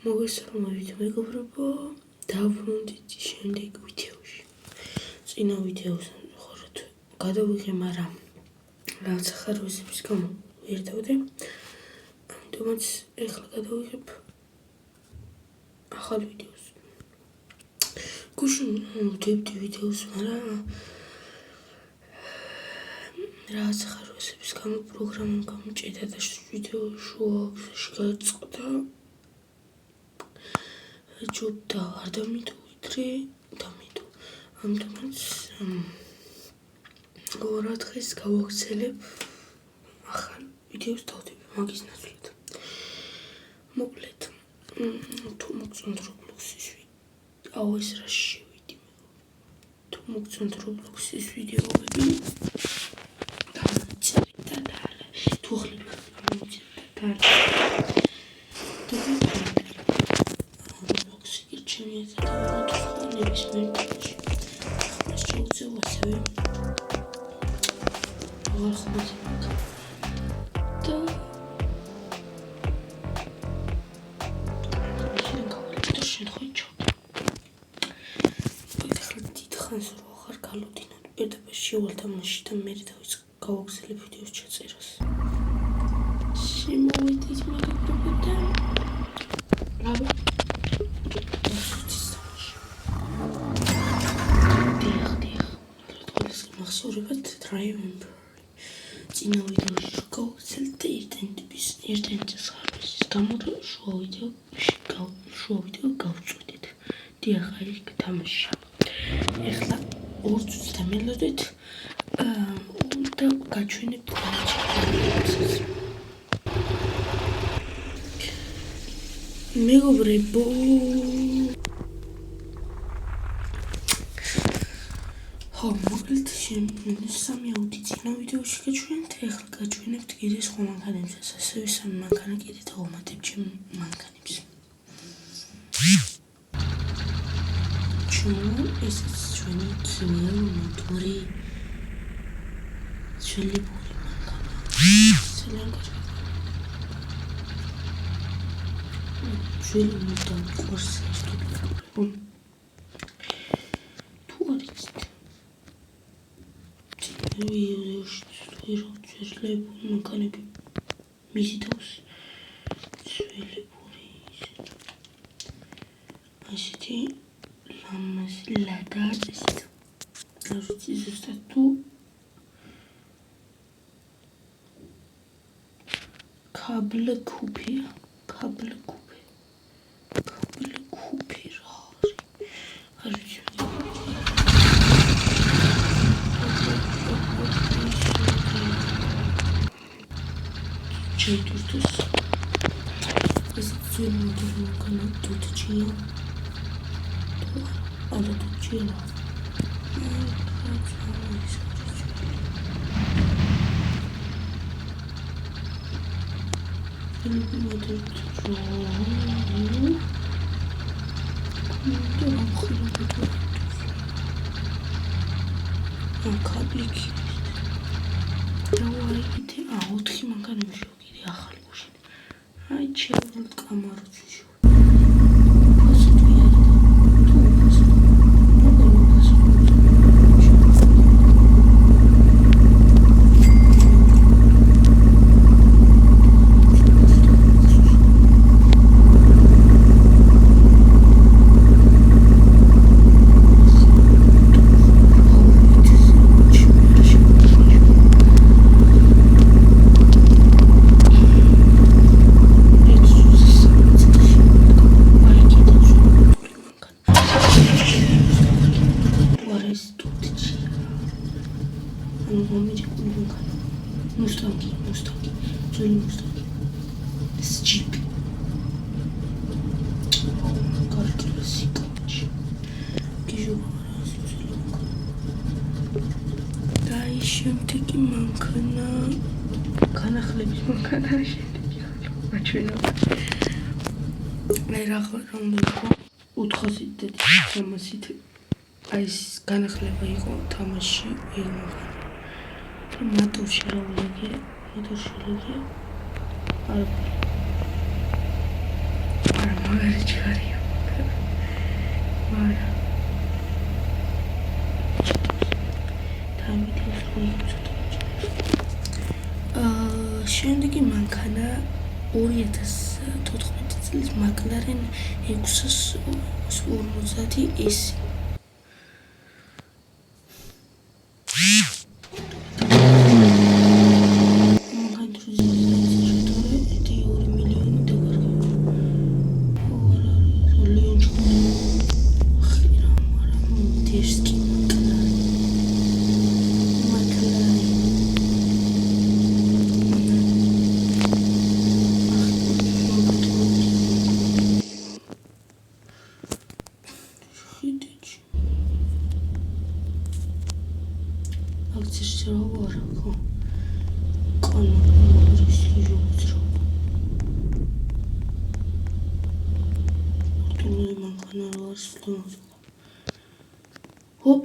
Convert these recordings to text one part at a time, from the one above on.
მოგესალმებით მეგობრებო, დავბრუნდით შემდეგ ვიდეოში. წინა ვიდეოს ხოროთ გადავიღე, მაგრამ რაღაც ახარებების გამო ვერ დავდე. ამიტომაც ეხლა გადავიღებ ახალ ვიდეოს. გუშინ ვდებდი ვიდეოს, მაგრამ რაღაც ახარებების გამო პროგრამა გამჭირდა და ვიდეო შუაში გაწყდა. ჯობდა არ დამიტოვიდრე დამიტო. ამიტომაც ორ დღეს გავაგრძელებ ახალ ვიდეოს დავდები მაგის ნაცვლად. მოკლედ, თუ მოგწონთ Roblox-ის ეს რა შევიდი. თუ მოგწონთ Roblox-ის ვიდეოები, დამწერეთ და თუ ხლები დამწერეთ და ჩემი ნების მერტში ახლა შეუძლო ასევე აღარ ხმაზე და შეხვიჩო ახლა დიდხანს რო აღარ გალოდინოთ პირდაპირ შევალთამაში და მე გავაგრძელებ ვიდეოს ჩაწერას. შემოვედით მეგობრებო და რავი მახსოვრებად Remember წინა ვიდეოში რო გავაგრძელეთ და ერთენთვის ხარბის გამო შუა ვიდეო გავწვდით. დიახ, აი გთამაშია. ეხლა 2 წუთს დამელოდეთ და გაჩვენებთ განაჩენს. მეგობრებო, მოკლედ სამი აუდი წინა ვიდეოში გაჩვენეთ, ეხლა გაჩვენებთ კიდე სხვა მანქანებსაც, ასევე სამი მანქანა კიდე დავამატებ ჩემ მანქანებს. ესეც ჩვენი მოტორი ძველებური მანქანა. ძალიან კარგი. ძველი და ყურს ძველებური მანქანები მისი თავს ძველებური ასეთი ლამაზი ლადა ესეთ როცა ზუსტად თუ კაბლ კუპია კაბლ კუპი რა არის ჩეიტურტუს ეს ძველი მოდელი მანქანა თუთჩია არა თუთჩია კაბლიკი დავაიგეთ 4 მანქანები შევკიდე ახალი გუშინ. აი ჩეულთ კამაროც Mustangi, ძველი Mustangi. ეს ჯიპი. კარგი კლასიკაში. და ის შემდეგი მანქანა, განახლების მანქანა შემდეგი აჩვენა. მე რაღაცა 400 და 300 აი ეს განახლება იყო თამაში მანქანა. Motorში რა ვიგე, არა მაგარი ჩარია. არა. დამიტეს შემდეგი მანქანა 2014 წლის McLaren 650S. Хоп,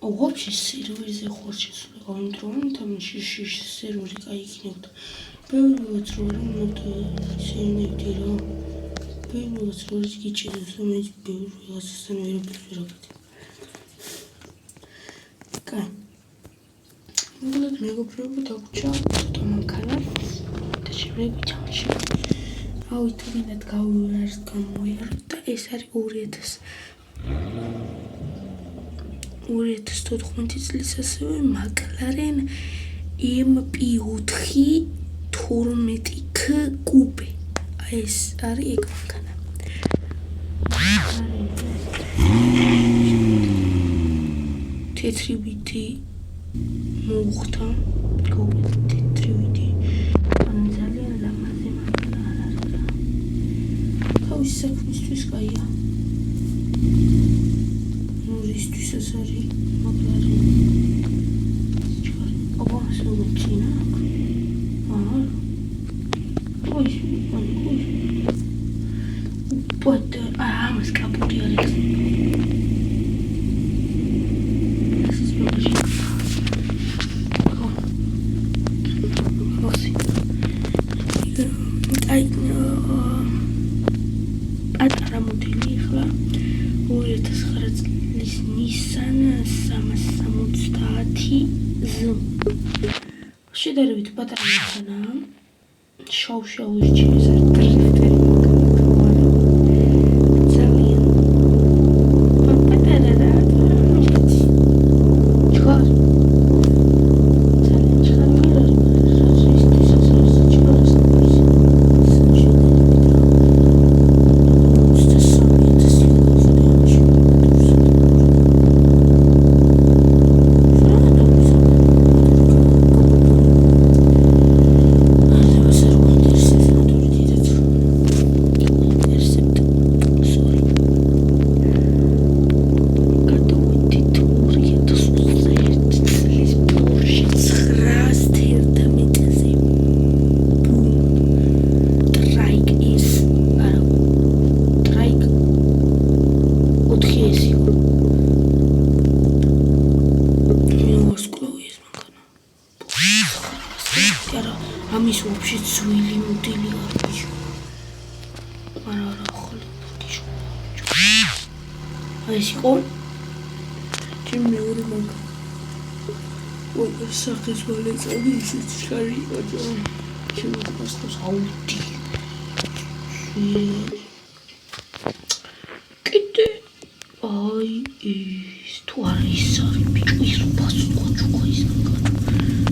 вообще сервизе ხორჩის კონტროლი там сервиზე кай იქნებოდა. ბევრიც რომ შეიძლება რომ ბევრიც როლის გიჭირებს რომ ეს ბევრი რაღაცასთან ვერ აკეთებ. კაი. მოკლედ მეგობრებო დაგვრჩა ცოტა მანქანა და შემდეგ ვიჩამში. აუცილებლად გამოვიარეთ და ეს არის 2014 წლის ასევე McLaren MP4 12K კუპე. ეს არის ეგ მანქანა. თეთრი მოუხდა თეთრი ძალიან ლამაზი მანქანა არ არის რა. თავის საქმისთვის კაია. ისთვისაც არის McLaren. აბა სულცინა. But ამას კაპოტი არის. ეს ის ბოჭი. პატარა მოდელი ახლა 2009 წლის Nissan 360Z. შედარებით პატარა მანქანაა. შავ-შავი ჩიეს არის ტრიფტერი მანქანა. ძალიან პატარა და ჩხარ. ძალიან ჩხარ ამის вообще ძველი მოდელი არ ბიჭო. არა ახალი ბიჭო. ეს იყო ჩემი მეორე მანქანა. ой, სახეს მალეწოდი ისიც შარი იყო. ჩემი პასტოს აუდი. კიდე აი ეს თუ არ ის არის ბიჭო ის პასტო ჩუქა ის მანქანა.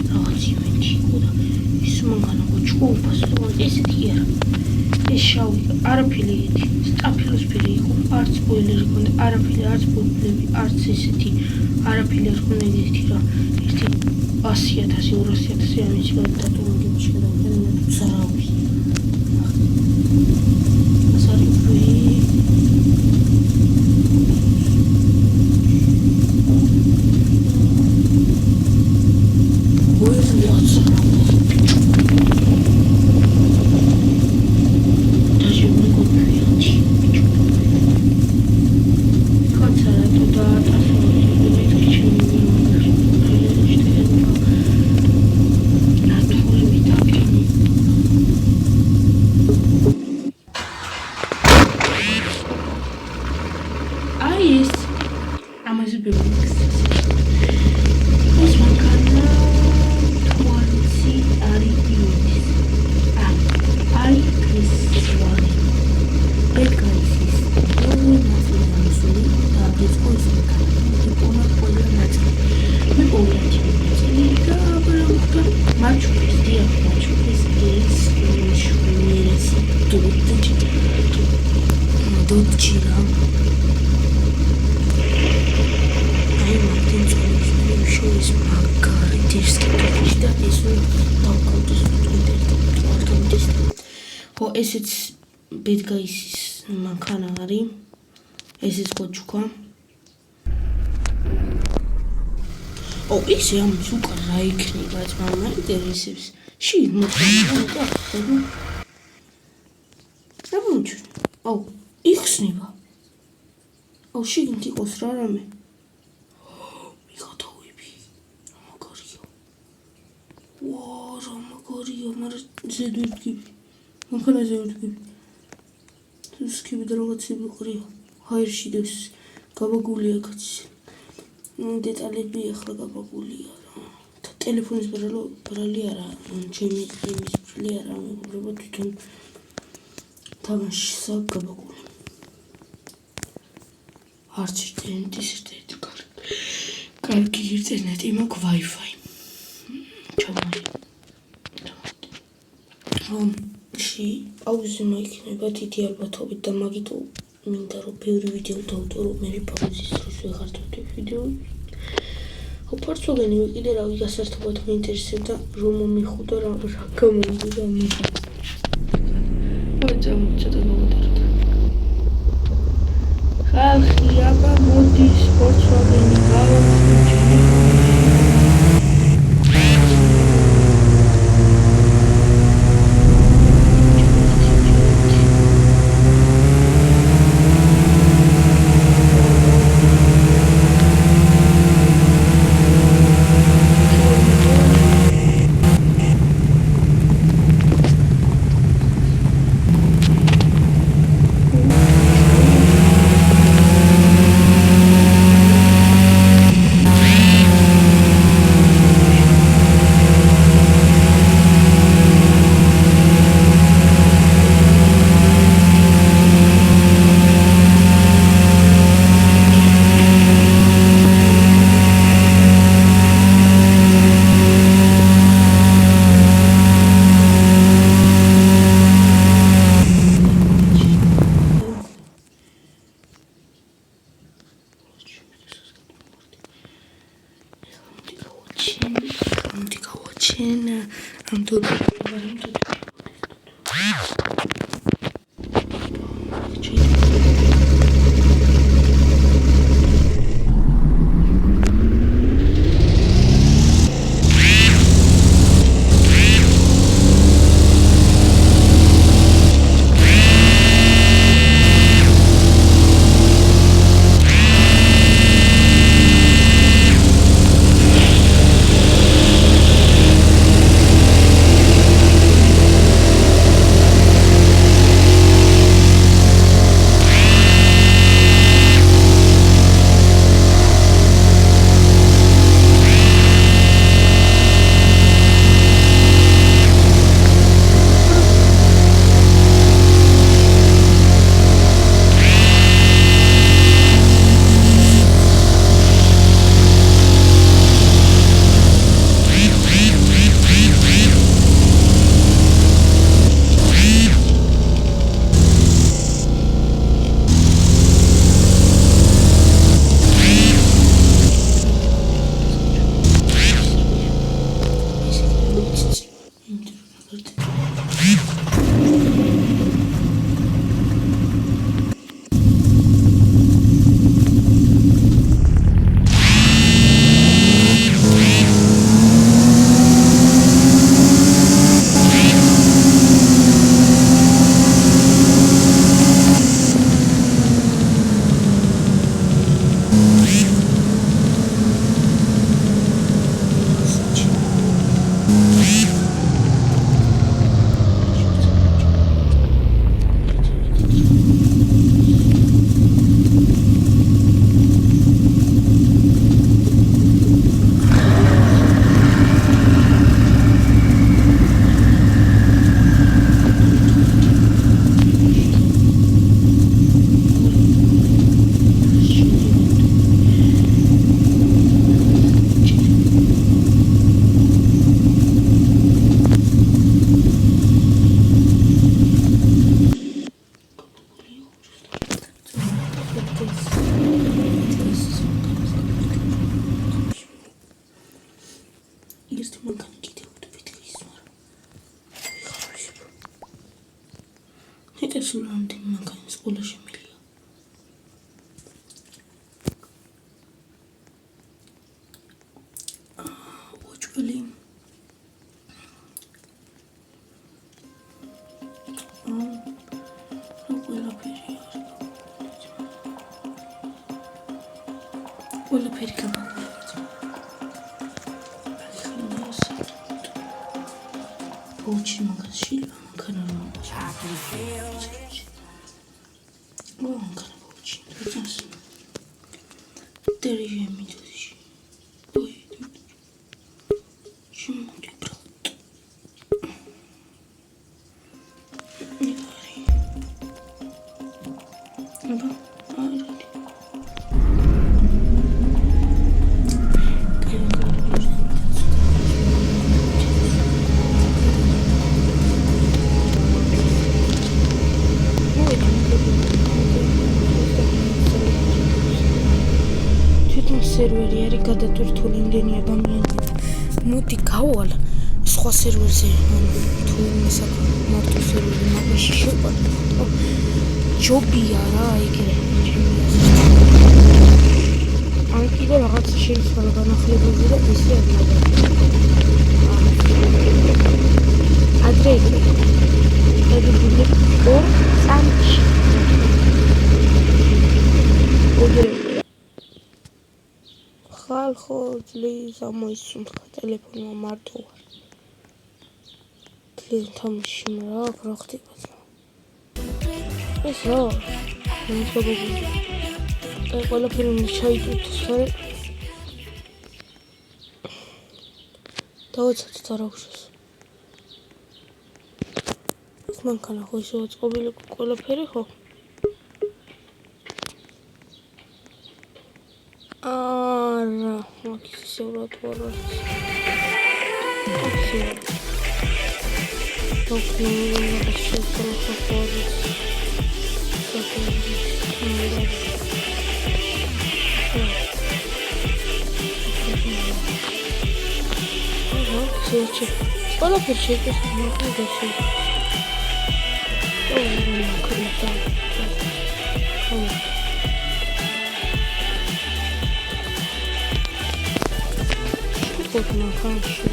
რაღაც იმედი იყო და ის მანქანა ჩუქა პასტო ესეთი არა. ეს შავი არაფერი სტაფილოსფერი იყო, არც ბოილერი ჰქონდა, არაფერი, არც ბოილები, არც ესეთი არაფერი არ ჰქონდა ერთი რა. ერთი 100,000, 200,000 ამის გადატოვებული შეგვიძლია ზარავი. ჯირა აი მარტინ წოლებს შორის მაგარი დისკი და ეს დავკავდეს თვითონ ხო ესეც ბედგაისის მანქანა არის ესეც გოჩუქა ო ისე ამის უკან რა იქნება ძმა ინტერესებს შიგ მოხდა და მოჩ აუ იხსნება აუ შიგნით იყოს რა რამე მიგატოვები მაგარია ვა რა მაგარია მაგრამ ზედვერდგები მანქანაზე ვერდგები სკიბი და რაღაცები ყრია ჰაერში დევს გაბაგულია კაცი დეტალები ახლა გაბაგულია და ტელეფონის ბრალი არა ჩემი იმის ბრალი არა მეგობრებო თვითონ თამაშსა გაბაგული არც ინტერნეტის ერთ-ერთი კარგი ინტერნეტი მაქვს Wi-Fi ჩამოი პაუზი მოიქნება დიდი ალბათობით და მაგით მინდა რომ ბევრი ვიდეო დავდო რომ მე პაუზის დროს ვეღარ დავდო ვიდეო ფორცოგენი კიდე რა ვიგასართობად მეინტერესებდა რომ მომიხუდო რა გამომდის ამის მოიწამოჩა და მოვდარდა ხალხი აბა მოდის ფორცოგენი გავაჩინე ეტესულ რამდენი მანქანის ყოლა შემილია. ოჭველი ყველაფერი очень много сил, канал. О, канал очень интересно. Деревья медведь. Ой, чему ты брат? Не говори. Ну, სერვერი არის გადატვირთული იმდენი ადამიანი. მოდი გავალ სხვა სერვერზე, თუ მარტო სერვერი მაგაში შეყვანო. ჯობია რა ეგრე. ან კიდე რაღაც შეიძლება განახლებები და ისე არ ადრე ეგრე ორ წამში. ხალხო ძლიერს ამოისუნთქა ტელეფონმა მარტო ვარ. ძლიერს თამაში რა ხდება? ეს რა? ეს ყველაფერი ჩაიწუთ სულ. დავაცოთ არაუშავს. ეს მანქანა ხო ისე აწყობილი ყველაფერი ხო? არა, მაგის ისეურად ვარ. ყველაფერი შეიქმნა. What my country.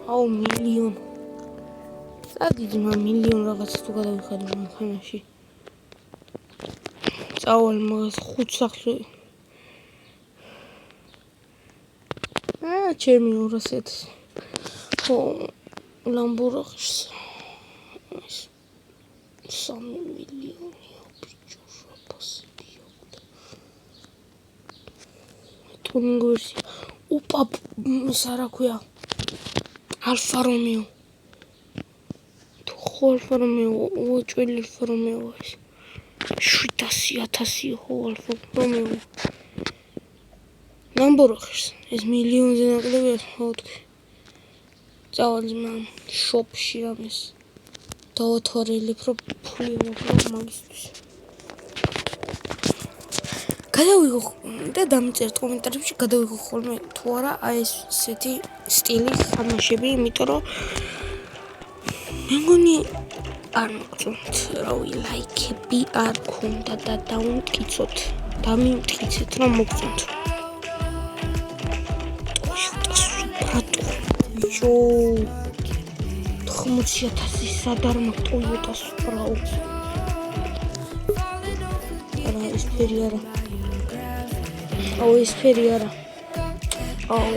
Oh, million. Sadly, my million ragazzi together with my country. It's all my good success. ჩემი 200 ხო ლამბურგის 3 მილიონი ბიჭო შაპასია ტუნინგ ვერსია ოპა რა ქვია ალფა რომეო თუ ხო ალფა რომეო უჭველი ალფა რომეო ეს 700,000 ხო ალფა რომეო ლამბურგის ეს მილიონზე ნაკლებია ხო თქვი წავალ შოპში რამეს დავათვალებ რომ ფული მოკლო მაგისთვის გადავიღო და დამიწერთ კომენტარებში გადავიღო ხოლმე თუ არა აი ესეთი სტილის თამაშები იმიტომ რომ მე მგონი არ მოგწონთ რავი ლაიქები არ ქონდა და დაუმტკიცოთ დამიმტკიცეთ რომ მოგწონთ Čo 80,000 სადარმა Toyota Supra. არა ეს ფერი არა. აუ ეს ფერი არა. აუ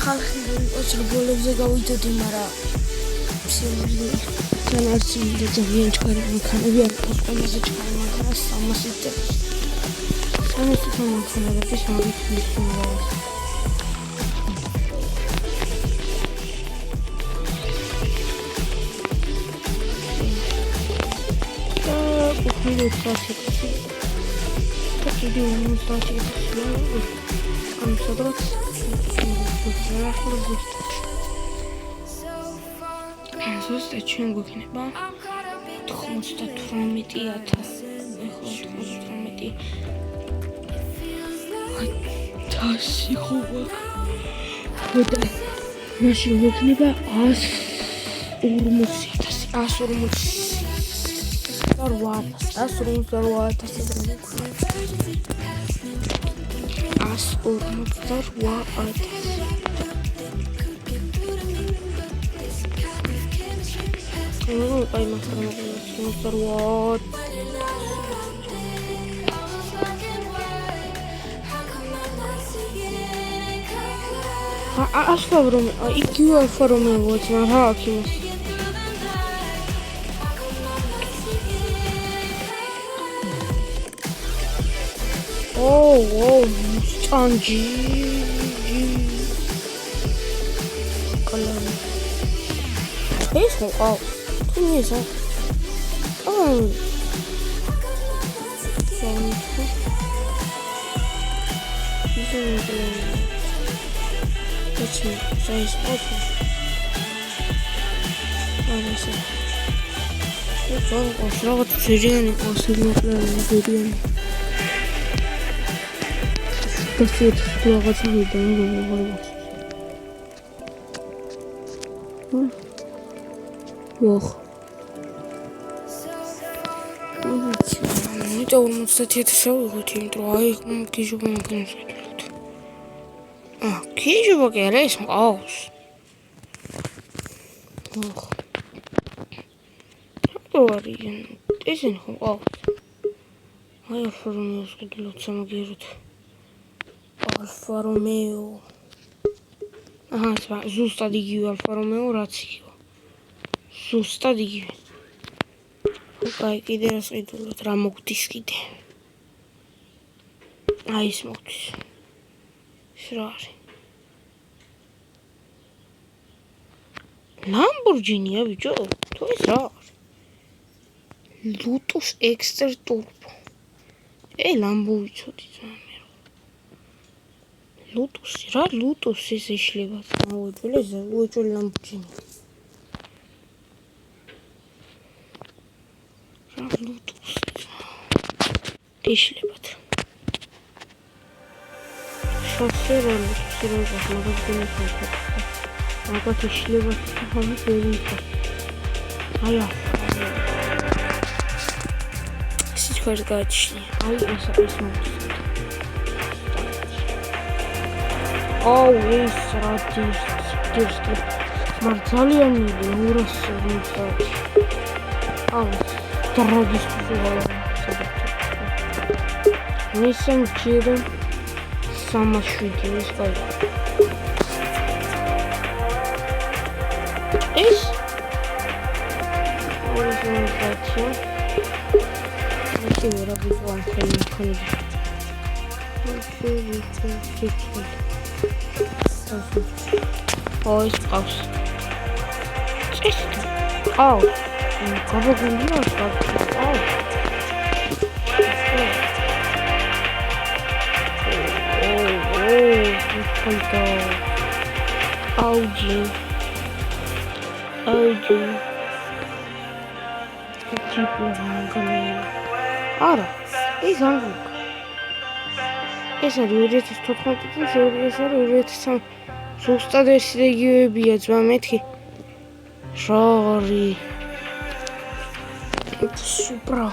ხალხი იყოს რბოლებზე გავიდოდი, მაგრამ ძალიან არცილი და ძალიან ჭკარი მანქანები არ იყოს, ყველაზე ჭკარი მანქანა 300 წელი. 300 მანქანები შემოვიწყდეს უმრავლეს. Video classic. Video classic. I'm so glad. Sos და ჩვენ გვექნება 98,000. ეხლა 98. თასი ხობა. და მაშინ გვექნება 140,000. Oh, Stanji. Color. This one, oh, 2 years old. Oh. That's me. Size awful. Oh, that's it. What's wrong? Oh, slow to Syrian. Oh, Syrian. That's it. What's wrong? Whoa. I don't know what so routine try. Kijo bankan sedilot. Kijo bagere is aus. Origin isn't aus. I Alfa Romeo sedilot samagirut. Alfa Romeo. Aha, zustad იგივე Alfa Romeo რაც იგივე. Zustad იგივე. Აი, კიდე რას ყიდულობთ, რა მოგდის კიდე. აი ეს მოგდის. ეს რა არის? Lamborghini-ა ბიჭო, თუ ეს რა არის? Lotus Extra Turbo. Lambo ვიცოდი ძმა. Lotus, რა Lotus ეს ეშლება? უეჭველი Lamborghini. Lotus. ეშლებათ. შოსერალი, მაგაზინი ხარ. მაგათ ეშლებათ ხომი ვერიფა. აი ახ. სიჩქარე გაჩნი. აი ეს მოდის. Oh, ეს რა დისკი. მართალია მილი 200. აუ Трагическое событие. Nissan Jira самошвидение стоит. Эш? Организация. Начали работать в Анхеле. Ой, хаос. Честно. Хаос. Кого гуляешь, как сколько Audi. Типа гуляю. Ара, и замок. ეს არის 2014 წელს, ეს არის 2003. ზუსტად ეს რეგიონებია ძმა მეთქი. რა არის? Supra. Supra.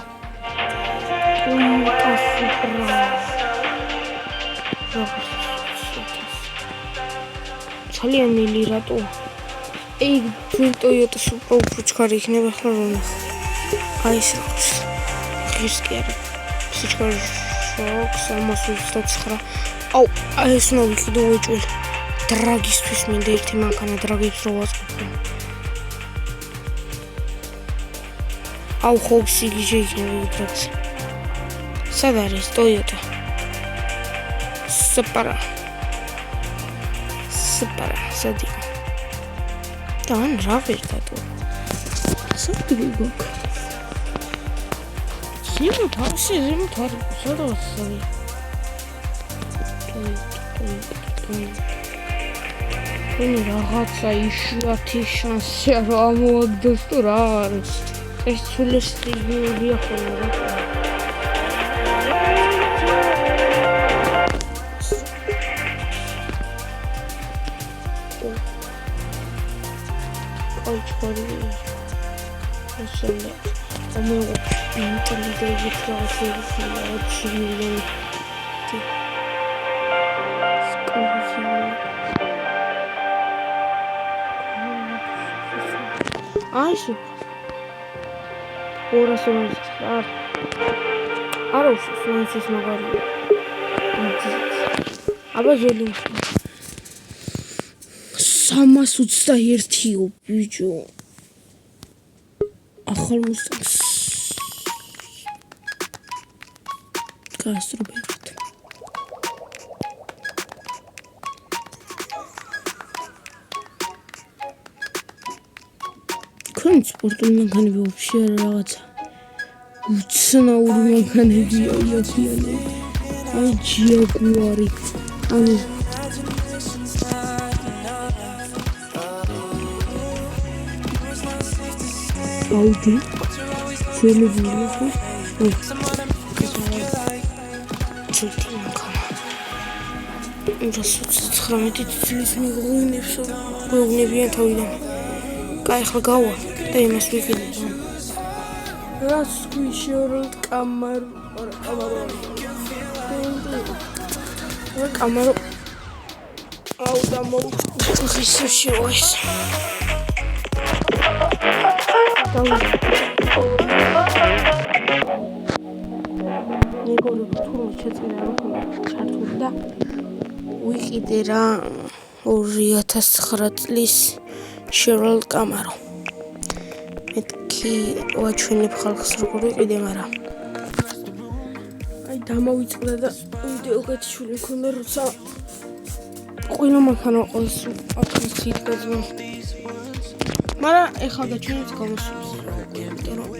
ძალიან მილი რატო? Ei, Toyota Supra უფრო ჩქარი იქნება ხოლმე რომ ნახე. აი ეს აქვს. ხისკი არის. სიჩქარე 329. აუ, ეს უნდა ვიყიდო უეჭველი. დრაგისთვის მინდა ერთი მანქანა დრაგებს რო ვაწყობ. აუ ხოქსი გიჟეიქნება დრაგს. სად არის Toyota? Supra. სადი. და ან რა ვერ დატო. სადი გოგ. ზემოთ არის. სადაც არის. Ini რაღაცა იშვიათი შანსია რომ ამოაგდეს თუ რა არის. ეს ცულესწრიგია ხოლმე რა. Ayşe. Orası var. Arası Fransız mağarı. Aba gelin. Sama sutsa yertiyor büyücü. Ahal mısın? Gastrobet. Kön sportul mankanı вообще რაღაცა. უცნაური მანქანებია იაფიანი. აი ჯიაგუარი. ანუ აუდი. შეიძლება ხო? ცოტა მანქანა. 19 წლის მიღუნებს გოგნებიან თავიდან. კაი ხა გავა და იმას ვიგინე. რაც გვიშოროთ კამარო. კამარო. აუ და მომხისო შევას. ნეგორო თუ შეწინა რა ჩართული და ვიყიდე რა 2009 წლის Chevrolet Camaro. მეთქი ვაჩვენებ ხალხს როგორ ვიყიდე, მაგრამ აი დამოვიწყდა და ვიდეო გათიშული მქონდა, როცა ყველა მანქანა ყავს აფროს იდგაზმა. მაგრამ ეხლა გაჩვენებთ გამოსულს. იმიტომ რომ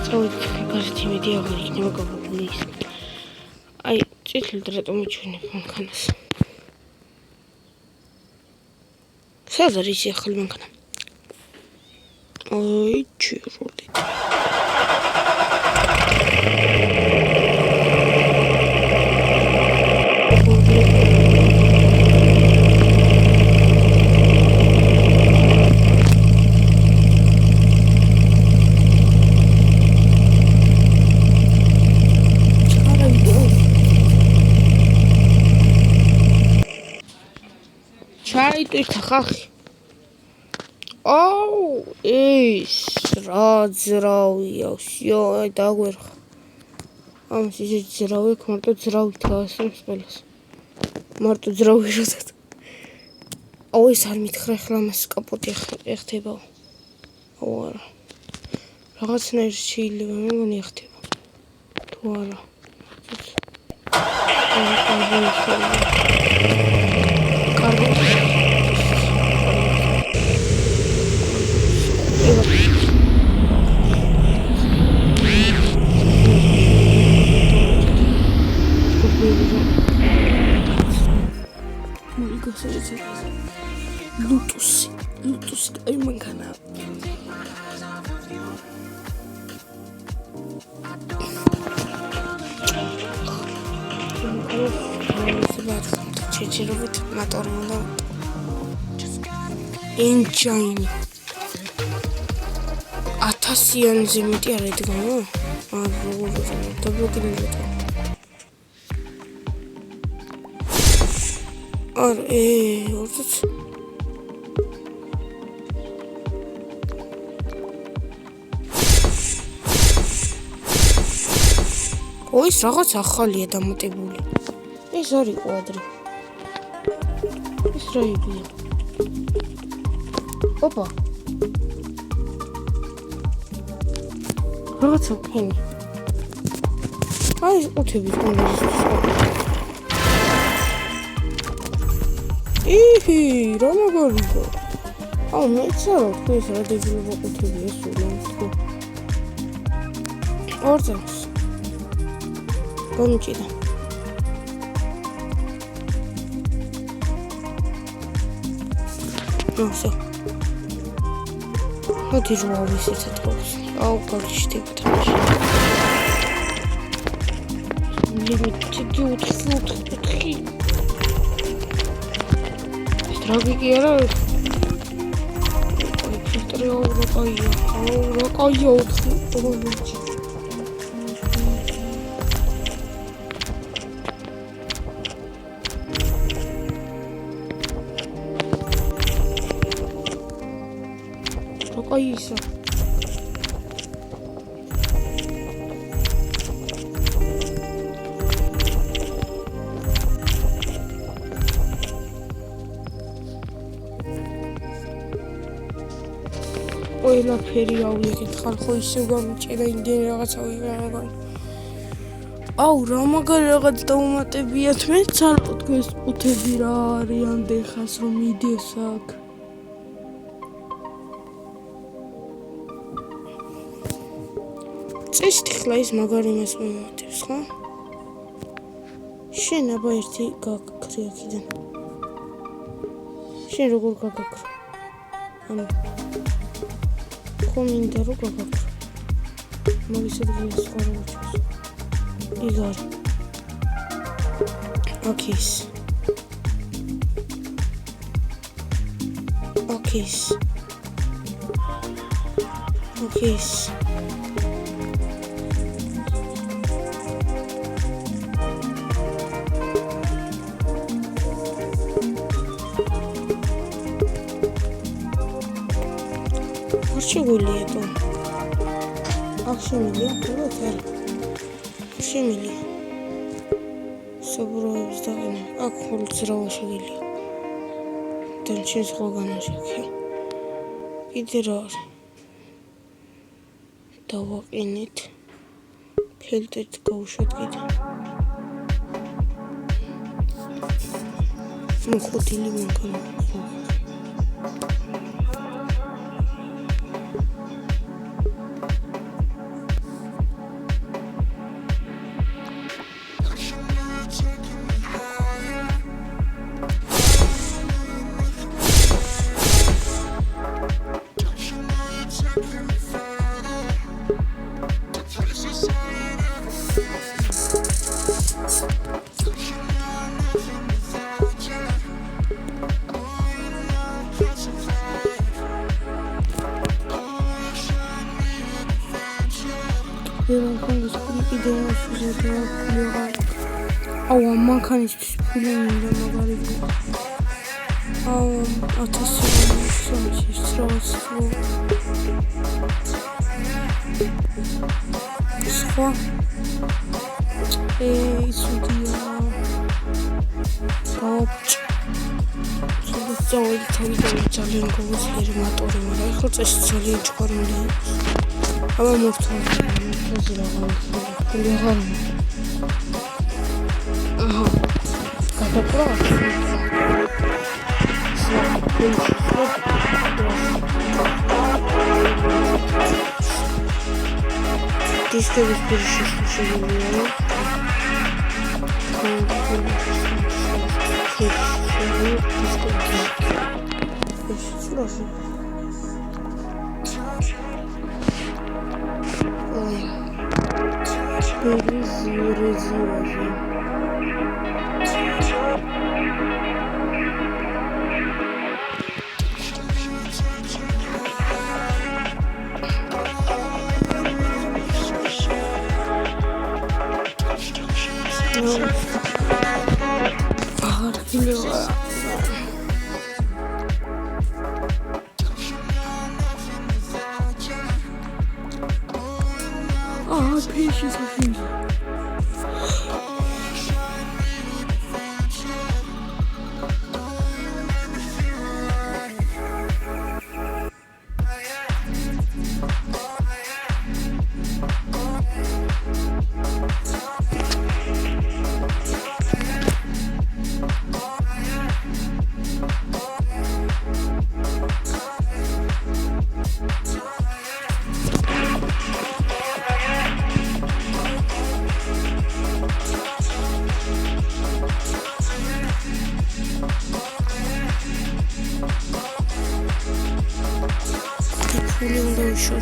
Кажется, медиа говорить не могу вниз. Ай, цветль дратом ученый манканас. Сазарись ехал манкана. Ой, чироды. Იტვირთა ხალხი. აუ, ეს რა ძრავია, всё, აი დაგვერხა. ამას ისე ძრავი, მარტო ძრავით გაასწრებს ყველას. მარტო ძრავი როდად. აუ, ეს არ მითხრა ახლა მას კაპოტი ეხთება. აუ არა. რაღაცნაირ შეიძლება მეგონი ეხთება. თუ არა. Lutus ay mangana. Çeçirovit motorunda. Engine. Atasiyan zemiti aradık ama. Tabii ki de. Orada ის რაღაც ახალია დამატებული. ეს არ იყო ადრე. ეს რა იგია? ოპა. რაღაცა ფენი. აი, უთები კონდიზის. იჰი, რა მაგარია. აუ, მეც არ ვთქვი, ეს რა დებილობა უთები ეს უბრალოდ. ორწელს. გამიჭიდა. ნოსო. მოდი რა ვისეცად ყავს. აუ, გაჩნდება თამაში. ლიმიტი 4. სტრაგიკი არა. ფილტრი აურაკაია. აურაკაია 4. Isa. ყველაფერი ავიღეთ ხალხო ისევ გამიჭირა იმდენი რაღაცა ვიღებან. აუ რა მაგარი რაღაც დაუმატებიათ მეც არ ვთქვეს უთები რა არიან დეხას რომ მიდეს აქ. წესით ხლა ის მაგარი მას მომატებს, ხო? შენ აბა ერთი გაგაქრი აქიდან. შენ როგორ გაგაქრო? ანუ kominda რო გაგაქრო. მაგის ადგილას სხვა რა უჩვენს. იგარ. ოკეის. ოკეის. ოკეის. შეგვიძლია თუ აქ შემიძლია ხოლმე შემიძლია საბურავებს დაყენა აქ ხოლმე ძრავა შეგიძლია დანჩენ სხვაგან შეგე კიდე რა დავაყენეთ ფილტრით გავუშვათ კიდე მოხუთილი მანქანა აუ მანქანისთვის ფული მინდა მაგარი აუ 1000 სხვა ისუდია ძალიან გოუზერი მოტორი მაგრამ ხო წეს ძალიან ჭყორული აბა მოვთვალე აჰა გადაყრა დისკების პირში შეგვიძლია Şöyle onda şu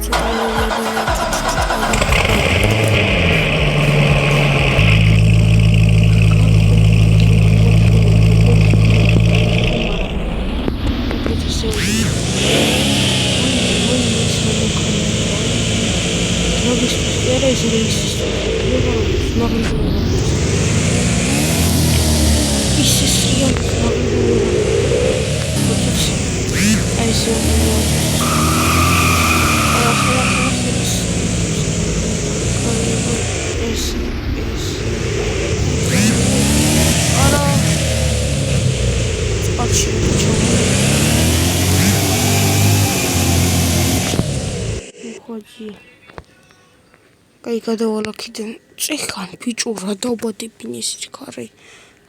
Кай გადავალაქიდან წეხან ბიჭურა დავბადებინე სიჩქარე.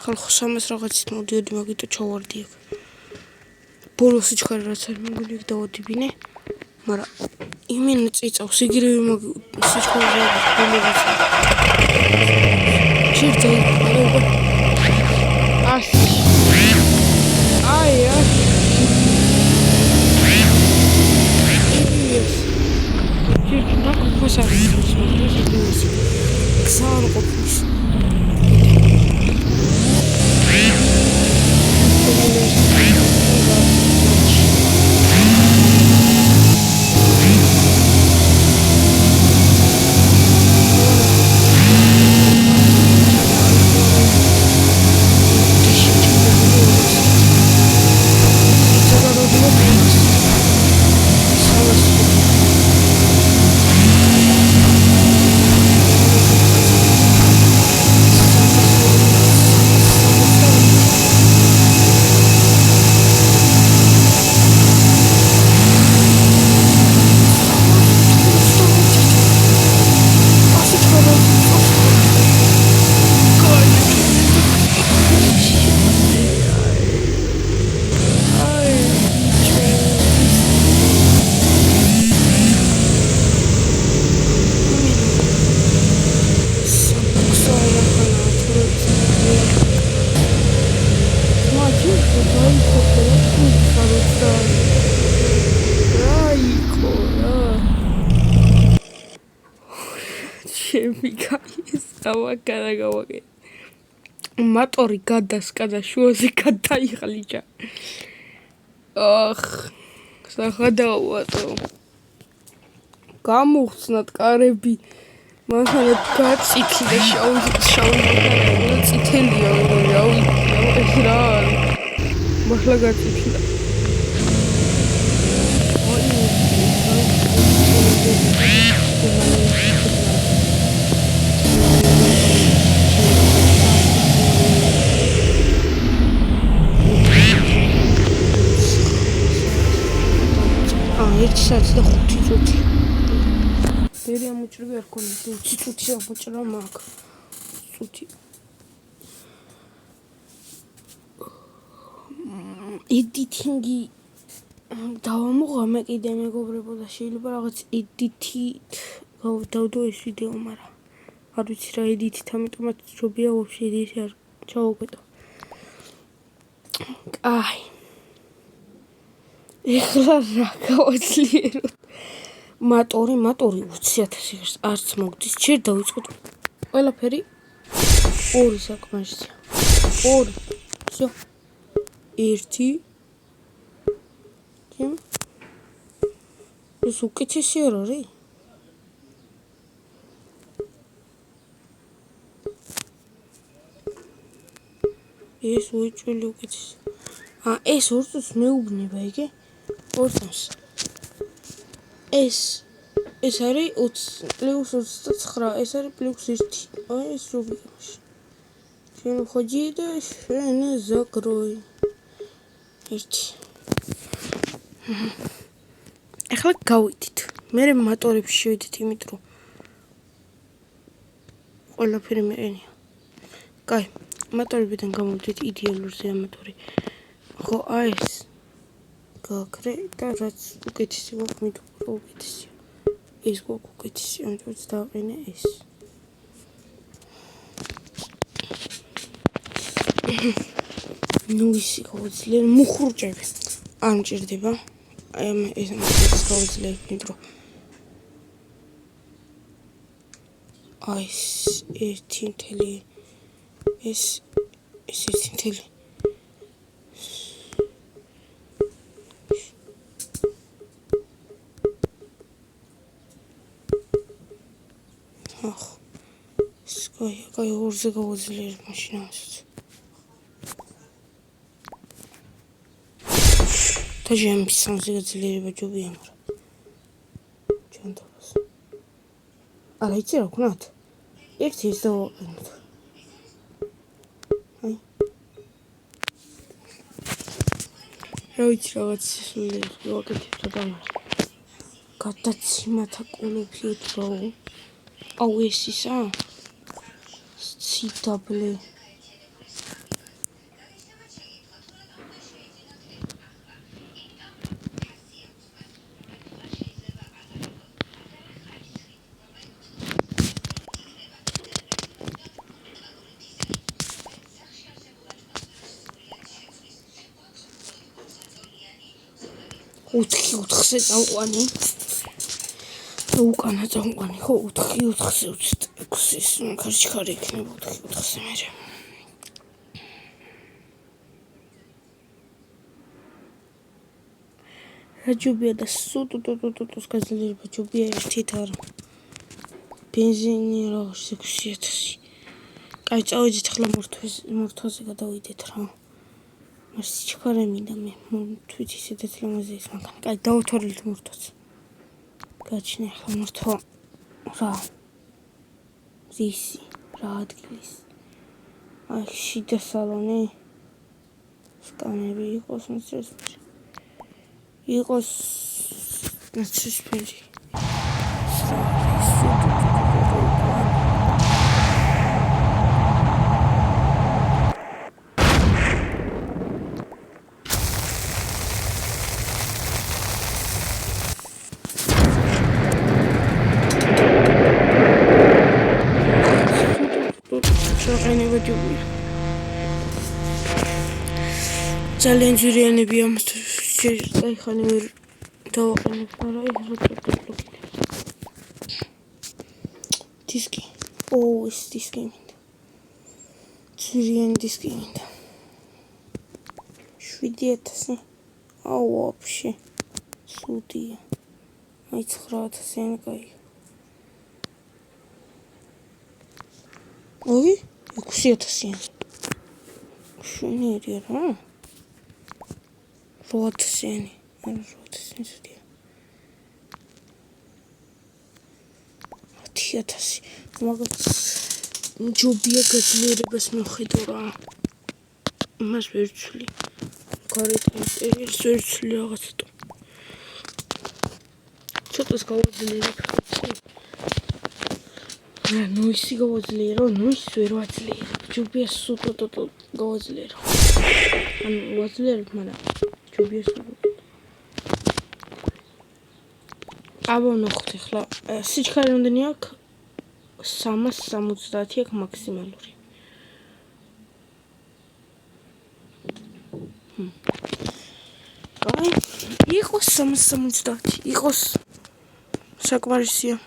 ხალხო 300 რაღაცით მოდიოდი, მაგიტო ჩავარდი აქ. ბოლოს სიჩქარე რაც არ მეგონი იქ დავადებინე. მაგრამ იმენ წიწავს იგივე მაგ სიჩქარე ბოლოს. შევძე არა. აი გადაგავაგე. მატორი გადასკადა შუაზე გადაიღლიჭა. სახადავატო. გამუხსნათ კარები. მანქანა გაწითლი და შავი მანქანა წითელია, რავი, ეს რა არის? მართლა გაწითლდა. საათი და 5 წუთი. ბერი ამოჭრები არ ქონია, 20 წუთი ამოჭრა მაქვს. წუთი. ედიტინგი დავამოღამე კიდე მეგობრებო და შეიძლება რაღაც ედიტით გავდავდო ეს ვიდეო, მაგრამ არ ვიცი რა ედიტით, ამიტომაც ჯობია ვაფშე ედიტი არ ჩავუკვეთო. აი ეხლა რა გავაძლიეროთ? მატორი 20,000 არც მოგდის. ჯერ დავიწყოთ ყველაფერი 2 საკმარისია. 2. всё. 1. თიმ. ეს უკეთესი არ არის? ეს უიჭველი უკეთესი. ეს 2 წუთს მეუბნება იგე? 2 წუთს. ეს არის 20+29, ეს არის +1. აი ეს რუბიკაში. შენ ხოჯი და შენ ზაკროი. 1. ახლა გავიდით. მე მატორებში შევიდით, იმიტომ რომ ყველაფერი მეყენია. კაი, მატორებიდან გამოვიდით იდეალურზე ამატორი. ხო, აი ეს გაქრე და რაც უკეთესი გვაქვს, მithom უკეთესია. ეს გვაქვს უკეთესი, ამიტომ დავაყენე ეს. ნუ ისი გავაძლიერე მუხრუჭები. არ მჭირდება. ეს გავიძლია იმიტომ ეს 1.1 ეს 1.1 კაი ორზე გავაძლიერებ მაშინ ამასაც და ჯემის სამზე გაძლიერება ჯობია მაგრამ ჯანდაბას არა იცი რა ვქნათ ერთი ის დავაყენოთ აი რა ვიცი რაღაც სულ ვაკეთებ და გადაციმათა კოლოფი უთრო აუ ეს ისა CW ოთხზე წავყვანი და უკანა წავყვანი ხო 4-4-ზე 26-ის კარჩქარი იქნება 4-4-ზე მერე რა ჯობია და სუტუტუტუტუს გაძლიერება ჯობია ერთით არა ბენზინი რა 6000 კაი წავედით ახლა მორთვაზე გადავიდეთ რა მას სიჩქარე მინდა მე თვით ისედაც ლამაზია ეს მანქანა კაი დავთვალეთ მორთვას გაჩნია ახლა მორთვა რა რისი რა ადგილის აი შიდა სალონი სკანერი იყოს ნაცრისფერი იყოს ნაცრისფერი ძალიან ძვირიანები ამას ხანი ვერ დავაყენებ, მაგრამ დისკი. ეს დისკი მინდა. ძვირიანი დისკი მინდა. 7000. აუ, вообще. სუდია. აი 9000-იანი კაი. ой 6000-იანი. შენერია რა? 8000-იანი. არა 8000-იანი სუდია. 1000. მაგაც ჯობია გაძლიერებას მიხედო რა. მას ვერ ვცვლი. გარეთ ეს ვერ ვცვლი რაღაცა. ცოტას გავაძლიერებ. ну ისი გავაძლიერო, ну ის ვერ ვაძლიერებ. ჯობია სუტოტო გავაძლიერო. ანუ ვაძლიერებ, მაგრამ ჯობია სუტოტო. აბა ნახოთ ახლა სიჩქარე რამდენი აქვს? 370 აქვს მაქსიმალური. აი, იყოს 370, იყოს საკმარისია.